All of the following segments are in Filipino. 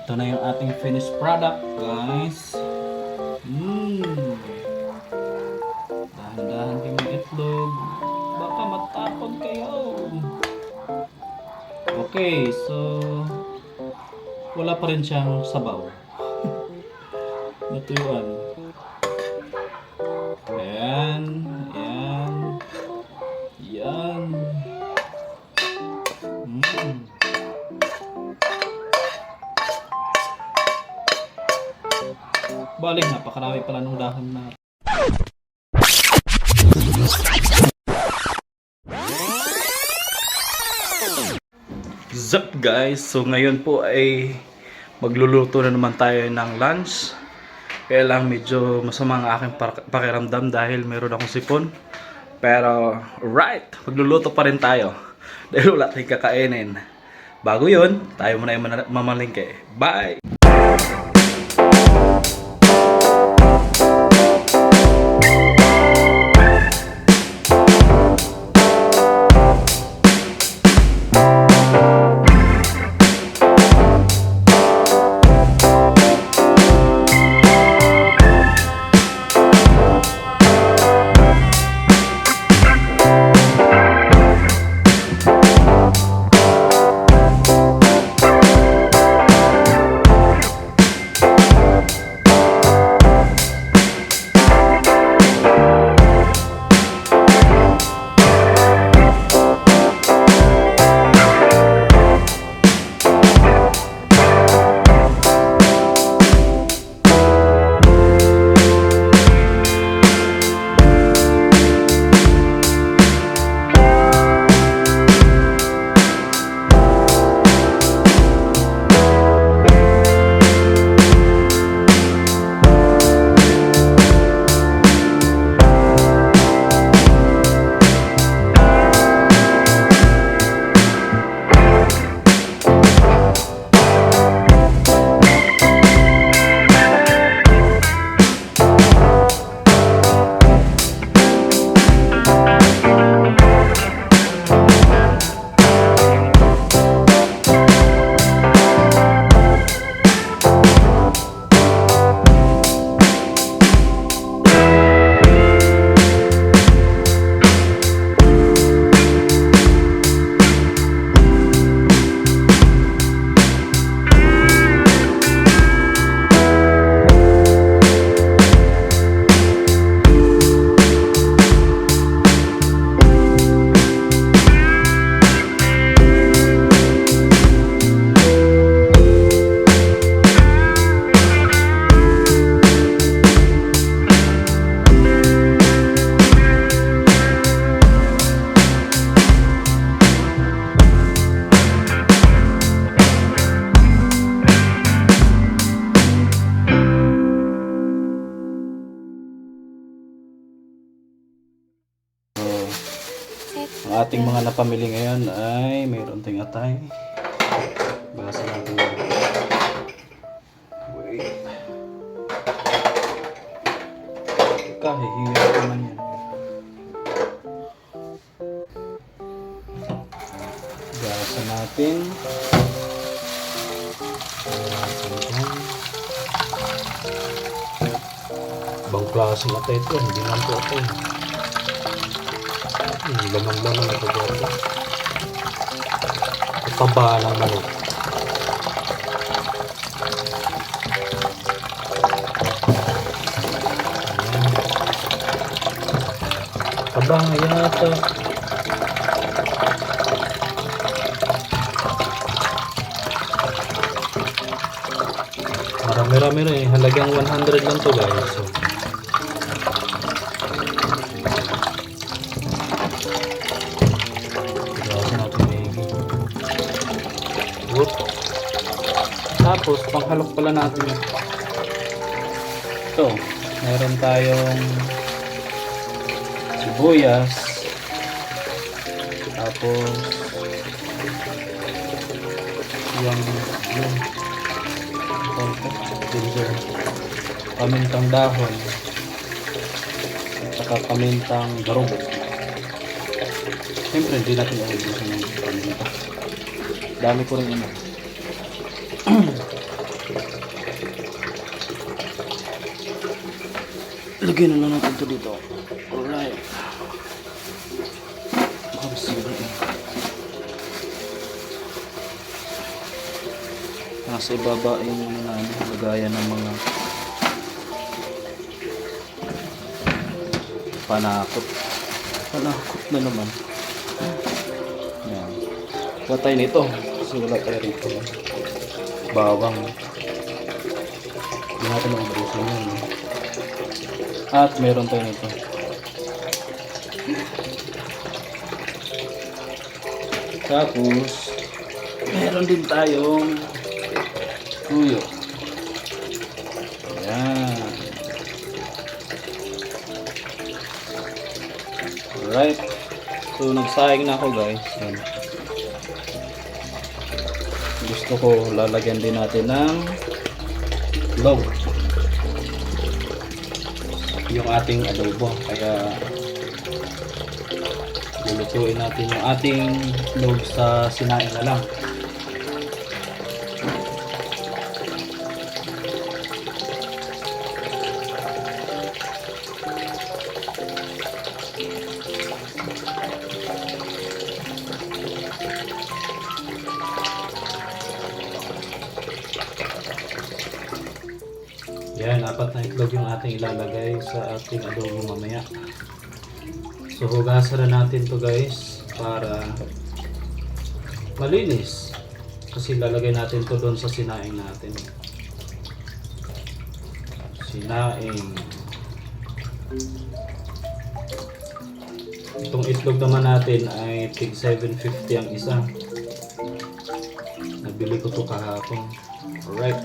Ito na yung ating finished product, guys. Dahan-dahan kayo mag-itlog. Baka matapon kayo. Okay, so wala pa rin siyang sabaw. Natuyuan. Ayan, ayan. Ayan. Balik, napakarami pala nung dahon na. Sup guys, so ngayon po ay magluluto na naman tayo ng lunch. Kaya lang medyo masama ang aking pakiramdam dahil meron akong sipon. Pero right, magluluto pa rin tayo dahil wala tayong kakainin. Bago yun, tayo muna yung mamalingke. Bye! Ang ating mga napamili ngayon ay mayroon tayong atay. Basa natin. Wait. Kahihirap naman yan. Basa natin. Ibang klaseng atay ito. Hindi lang ito atay. Lamang-lamang ito dito. Taba ng manok. Taba nga yata. Marami-rami rin. Halagang 100 lang to guys. So, tapos panghalok pala natin ito, meron tayong sibuyas, tapos yung ginger, pamintang dahon, at saka pamintang barog. Siyempre hindi natin uubusin ng paminta. Dami ko rin ano. Lagyan na lang natin ito dito. Alright. Nasa ibaba yung ano namin, lagayan ng mga panakot. Panakot na naman. Yan. Wala tayo nito. Kasi wala tayo rito. Bawang. Hindi natin maubusin yun. At meron tayo nito. Tapos meron din tayong tuyo. Ayan. Alright. So nagsayang na ako guys. Ayan. Gusto ko lalagyan din natin ng log. Yung ating adobo. Kaya lulutuin natin yung ating log sa sinaing na lang. Yan, 4 na itlog yung ating ilalagay sa ating adobo mamaya. So hugasan na natin to guys para malinis. Kasi lalagay natin to doon sa sinaing natin. Sinaing. Itong itlog naman natin ay tig 750 ang isa. Nabili ko to kahapon. Alright.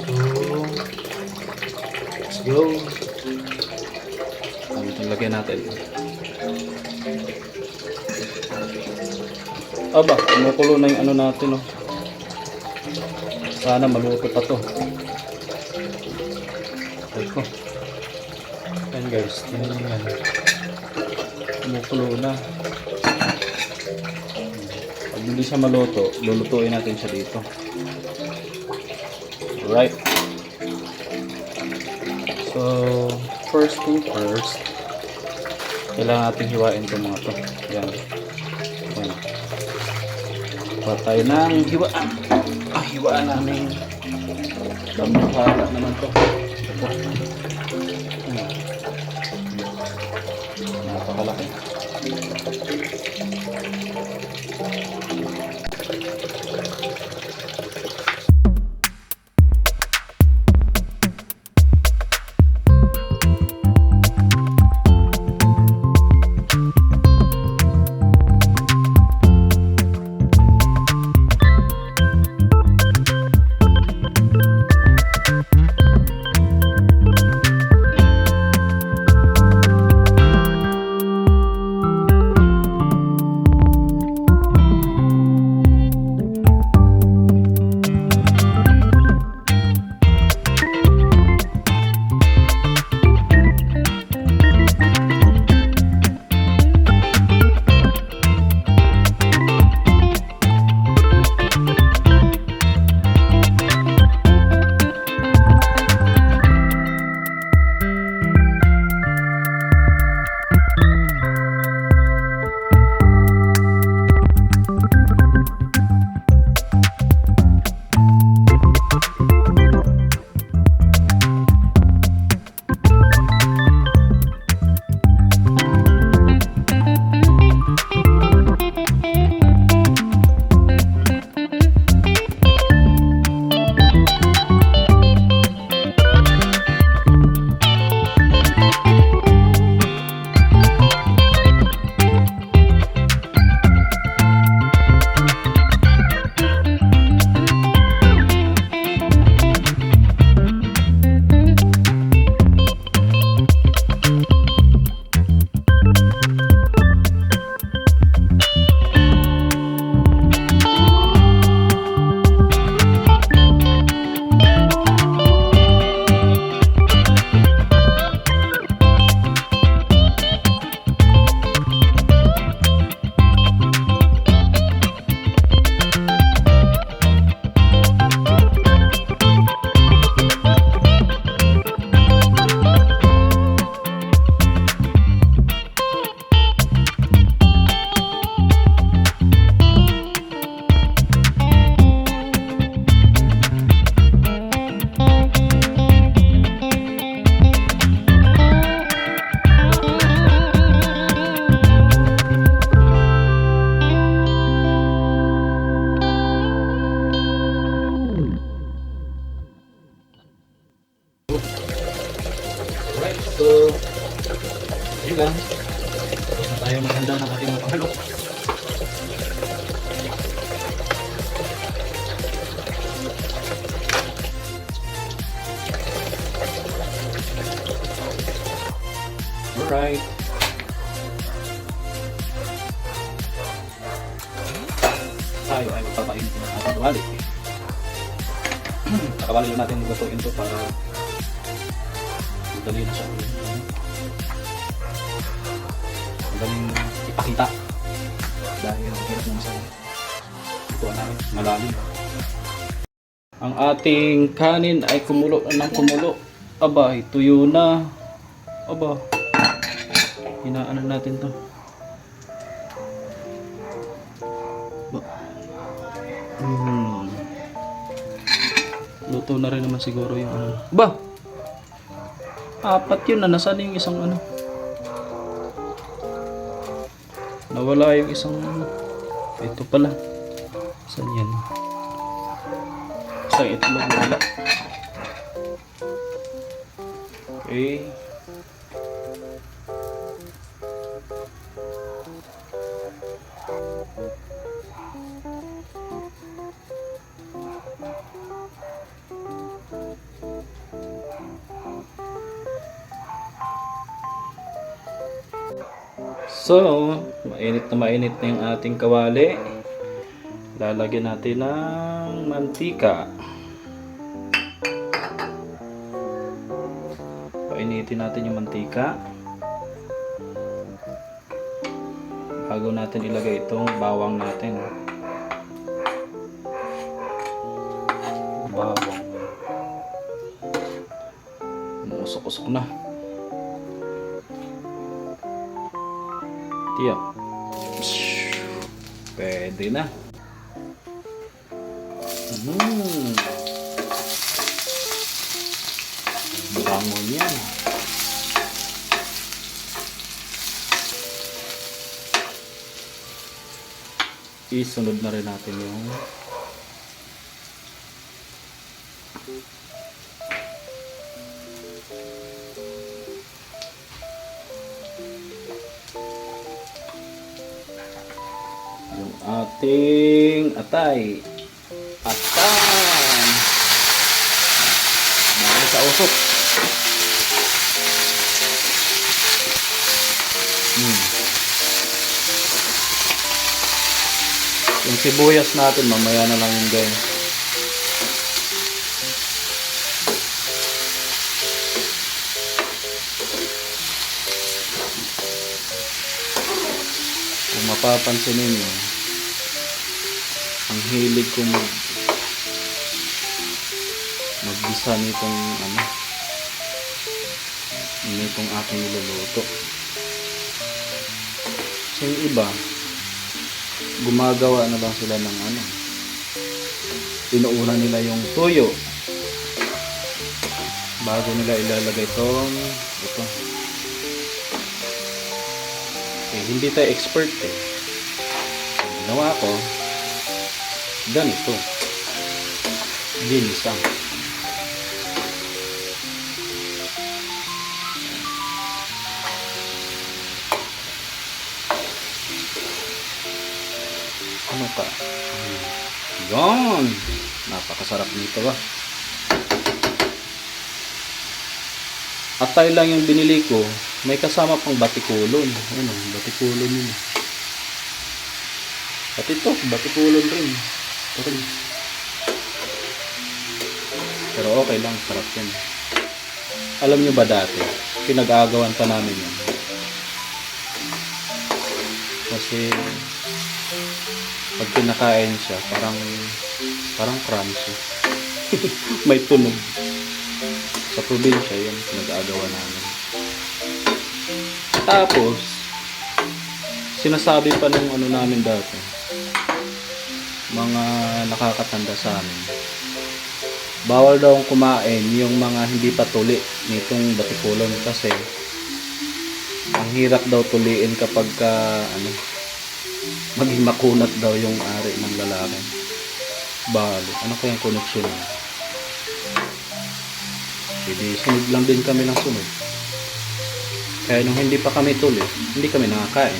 So, let's go. Lagyan natin. Aba, kumukulo na yung ano natin, oh. Sana maluto pa to. Ito. Ayan guys, tingnan nyo yan. Kumukulo na. Pag hindi siya maluto, lulutuin natin siya dito. Alright. So, first thing first, kailangan natin hiwain itong mga to. Yan. Yan. Hiwa tayo ng hiwaan. Hiwaan namin. Dambuhala naman to. Ito. Napakalaki. lang. Tapos na tayo maghanda ng ating mga panghalok. Alright. Tayo ay magpapainit ng ating kawali. Nakawali lang natin lutuin to para madali na siya. Madaling ipakita. Dahil ang hirap naman sa ito namin, malalim. Ang ating kanin ay kumulo ng kumulo. Aba, tuyo na. Aba, hinaanan natin to. Luto na rin naman siguro yung ano. Ba! Apat yun na. Nasaan yung isang ano? Nawala yung isang ano. Ito pala. Saan yan? Isang itlog wala. Okay. So, mainit na yung ating kawali. Lalagyan natin ng mantika. Painitin natin yung mantika. Bago natin ilagay itong bawang natin. Bawang. Usok-usok na. Tiyak. Pwede na. Bango yan. Isunod na rin natin yung ating atay. Atay. Balik sa usok. Yung sibuyas natin mamaya na lang yung guys. Kung mapapansin ninyo, ang hilig ko magbisa nitong nitong aking niluluto. So yung iba, gumagawa na lang sila ng inuuna nila yung toyo bago nila ilalagay ito. Hindi tayo expert ginawa ko ganito, ginisang. Ano pa? Yan! Napakasarap nito Atay lang yung binili ko. May kasama pang batikulon. Batikulon yun. At ito, batikulon rin. Pero okay lang, sarap yan. Alam nyo ba dati, pinag-aagawan pa namin yan. Kasi pag kinakain siya, parang crunchy. May tunog. Sa probinsya, yan pinag-aagawa namin. Tapos, sinasabi pa ng namin dati, mga nakakatanda sa amin, bawal daw kumain yung mga hindi pa tuli nitong batikulon kasi ang hirap daw tuliin kapag maging makunat daw yung ari ng lalaki. Bali, ano kayang koneksyon? Hindi, sunod lang din kami ng sunod. Kaya nung hindi pa kami tuloy, hindi kami nakakain.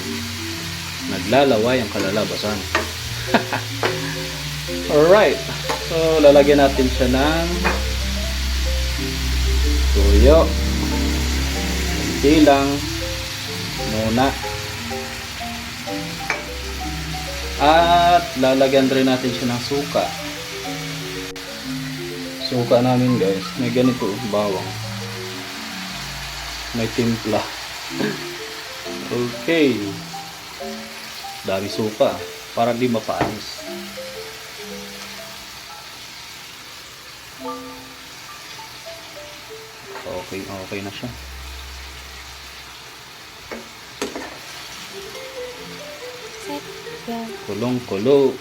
Naglalaway ang kalalabasan. Alright. So, lalagyan natin siya ng tuyo. Hindi lang muna. At lalagyan rin natin siya ng suka. Suka namin guys, may ganito, bawang. May timpla. Okay. Dami suka para di mapaanis. Okay na siya. Kulong-kulo.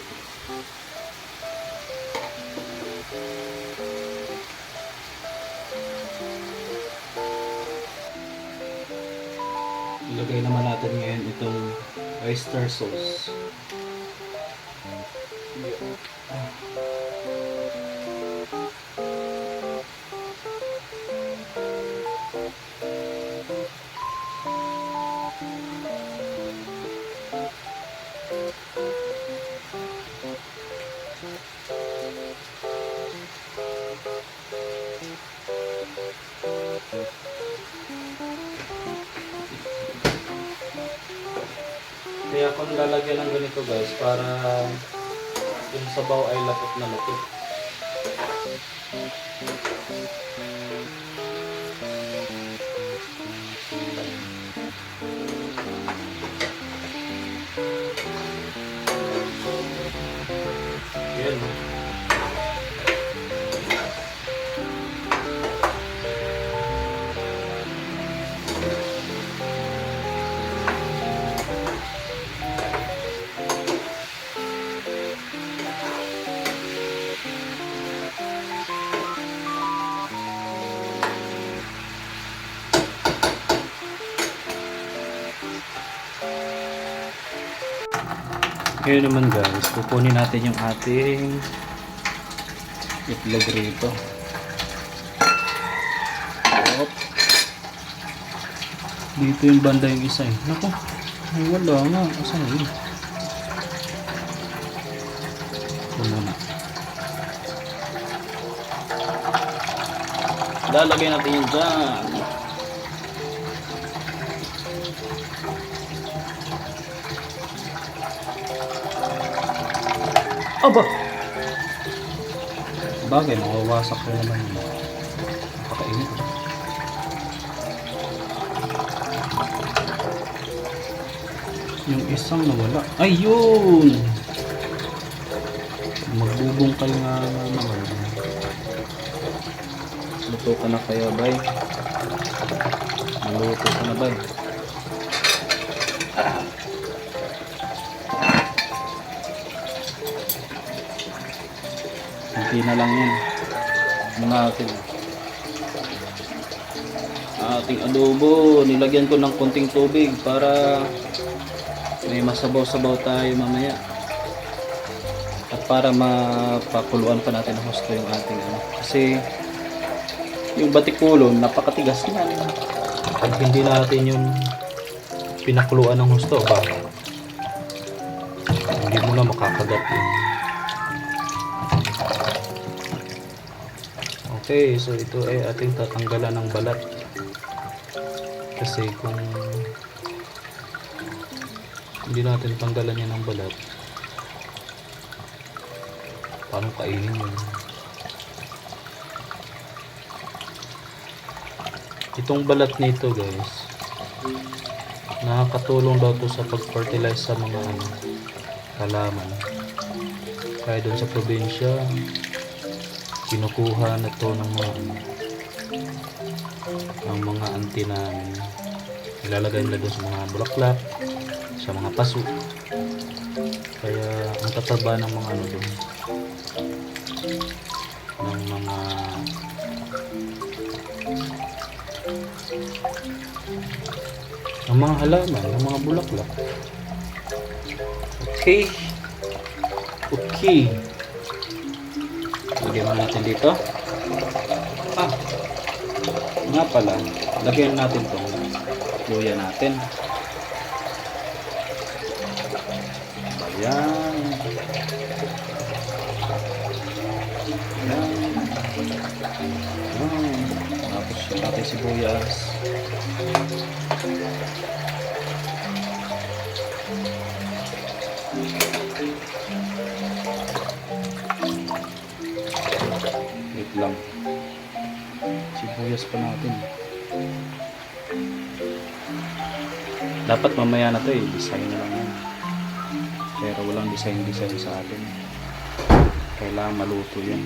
Ilagay naman natin ngayon itong oyster sauce. Kaya kung lalagyan ng ganito guys, para yung sabaw ay lapot na lapot. Yan. Ngayon naman guys, kukunin natin yung ating itlog rito. Op. Dito yung banda yung isa eh. Naku, ay wala nga. Asan na yun? Ito muna. Lalagay natin yun dyan. Aba! Bagay, mawawasak ko naman yun. Napakainit. Yung isang nawala. Ayun! Magbubungkal nga naman. Luto ka na kaya, bay? Maluto ka na, bay? Hindi na lang yan. Natin. Ating adobo. Nilagyan ko ng konting tubig para may masabaw-sabaw tayo mamaya. At para mapakuluan pa natin ng husto yung ating ano. Kasi yung batikulon napakatigas niyan. Pag hindi natin yung pinakuluan ng husto, ba? Hindi mo na makakagat yun. Okay, so ito ay ating tatanggalan ng balat. Kasi kung hindi natin tanggalan yan ng balat, paano kainin yun? Itong balat nito guys, nakakatulong daw to sa pag-fertilize sa mga halaman. Kaya doon sa probinsya, kinukuha na to ng mga auntie namin. Ilalagay nila doon sa mga bulaklak, sa mga paso. Kaya ang tataba ng mga ano doon, ng mga halaman, ng mga bulaklak. Okay. Lagyan natin dito. Nga pala, lagyan natin to luya natin. Ayan. Ayan. Ayan. Tapos natin sibuyas. Wait lang. Sibuyas pa natin. Dapat mamaya na to eh. Design na lang yan. Pero walang design sa atin. Kailangan maluto yan.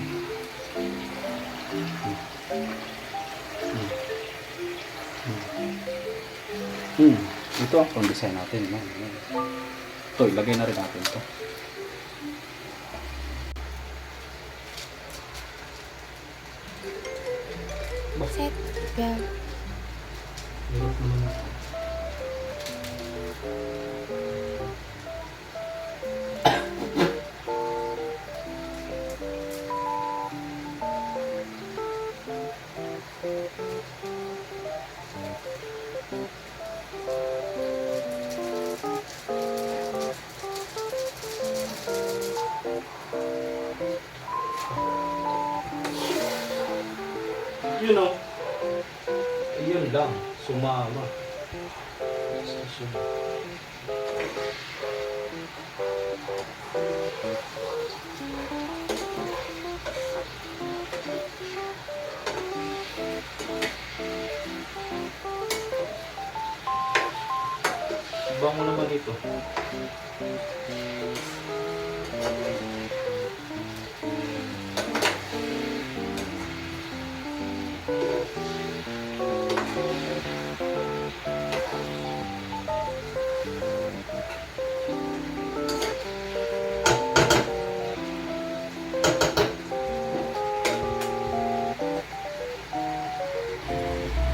Ito ang pang-design natin. Ito, ilagay na rin natin ito. Set, go. You know, yun lang, sumama. Bango naman ito.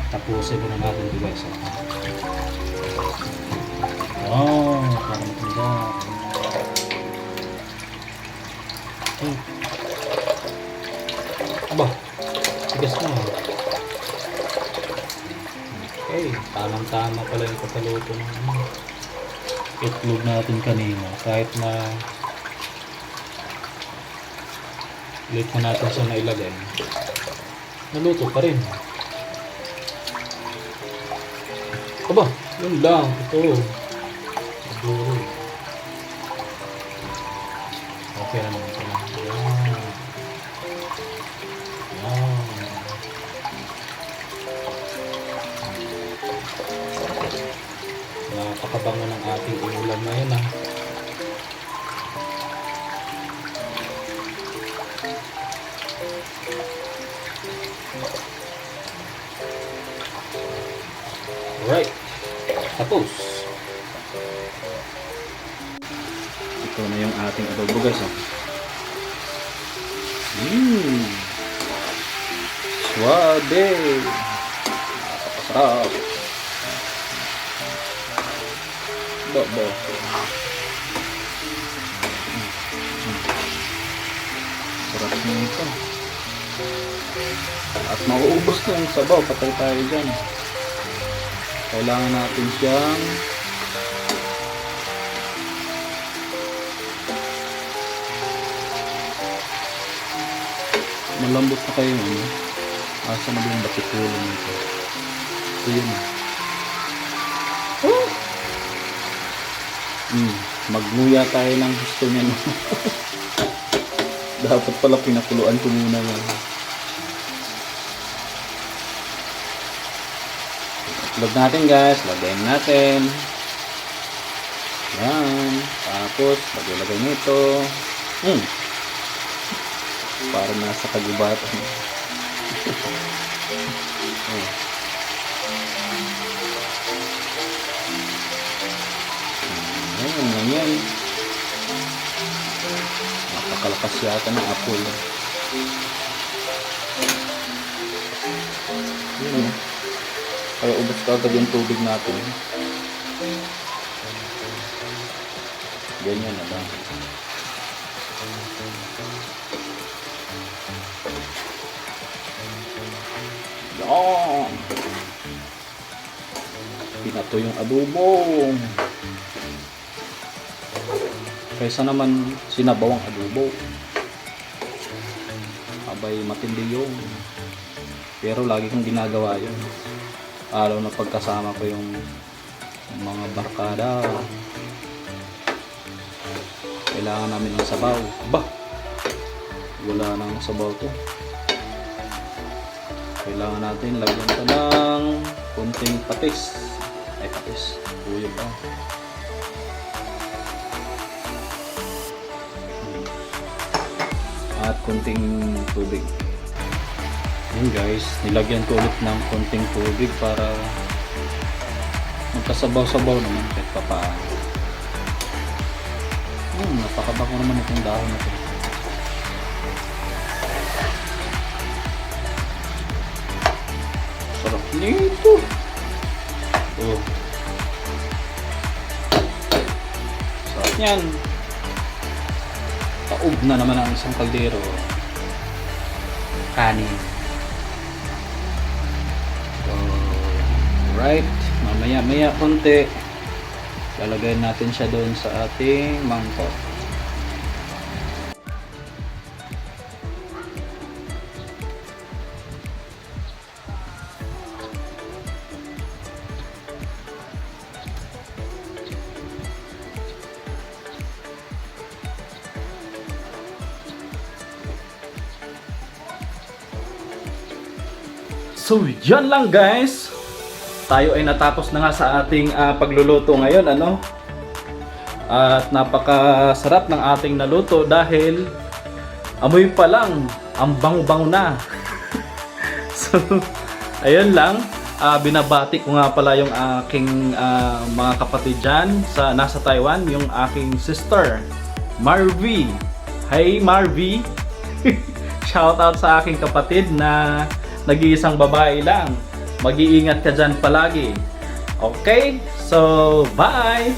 Tapusin muna natin ito guys. Oh, parang maganda. Aba, tigas na. Okay, tamang-tama pala yung pagkaluto ng itlog natin kanina. Kahit na late na natin siya nailagay, naluto pa rin. Aba, yun lang. Ito. Okay na naman pala. Ayan. Ayan. Napakabango ng ating ulam na yun ah. Alright. Tapos. Ito na yung ating adobo guys. Suabe. Napakasarap. Bo. Sarap nito. At mauubos na yung sabaw. Patay tayo dyan. Kailangan natin siyang malambot na kayo asa na yung batikulo nito. Ito yun. Magnuya tayo ng gusto niya. Dapat pala pinakuluan ko muna yan. Itlog natin guys, lagayin natin. Yan. Tapos, lagay nito. Parang nasa kagubatan. Ayan lang yan. Napakalakas yata ng apple. Yun. Kaya ubos ka agad yung tubig natin. Ganyan na lang. Yan. Ito yung adobo. Kaysa naman sinabawang adobo. Abay, matindi yun. Pero lagi kong ginagawa yun. Araw na pagkasama ko yung mga barkada. Kailangan namin ng sabaw. Bah! Wala nang sabaw to. Kailangan natin lagyan pa ng konting patis. Ay, patis. Tuyo pa. At konting tubig. Yun guys, nilagyan ko ulit ng konting tubig para magkasabaw-sabaw naman kahit papaano. Napakabango naman itong dahon na ito. Sarap nito. Oh. Sarap yan. Taob na naman ang isang kaldero. Kanin. So, right. Mamaya konti. Lalagay natin siya doon sa ating mangkok. So, yan lang guys. Tayo ay natapos na nga sa ating pagluluto ngayon, ano? At napakasarap ng ating naluto dahil amoy pa lang, ang bango-bango na. So, ayun lang. Binabati ko nga pala yung aking mga kapatid dyan sa nasa Taiwan, yung aking sister, Marvy. Hi Marvy! Shout out sa aking kapatid na nag-iisang babae lang. Mag-iingat ka dyan palagi. Okay? So, bye!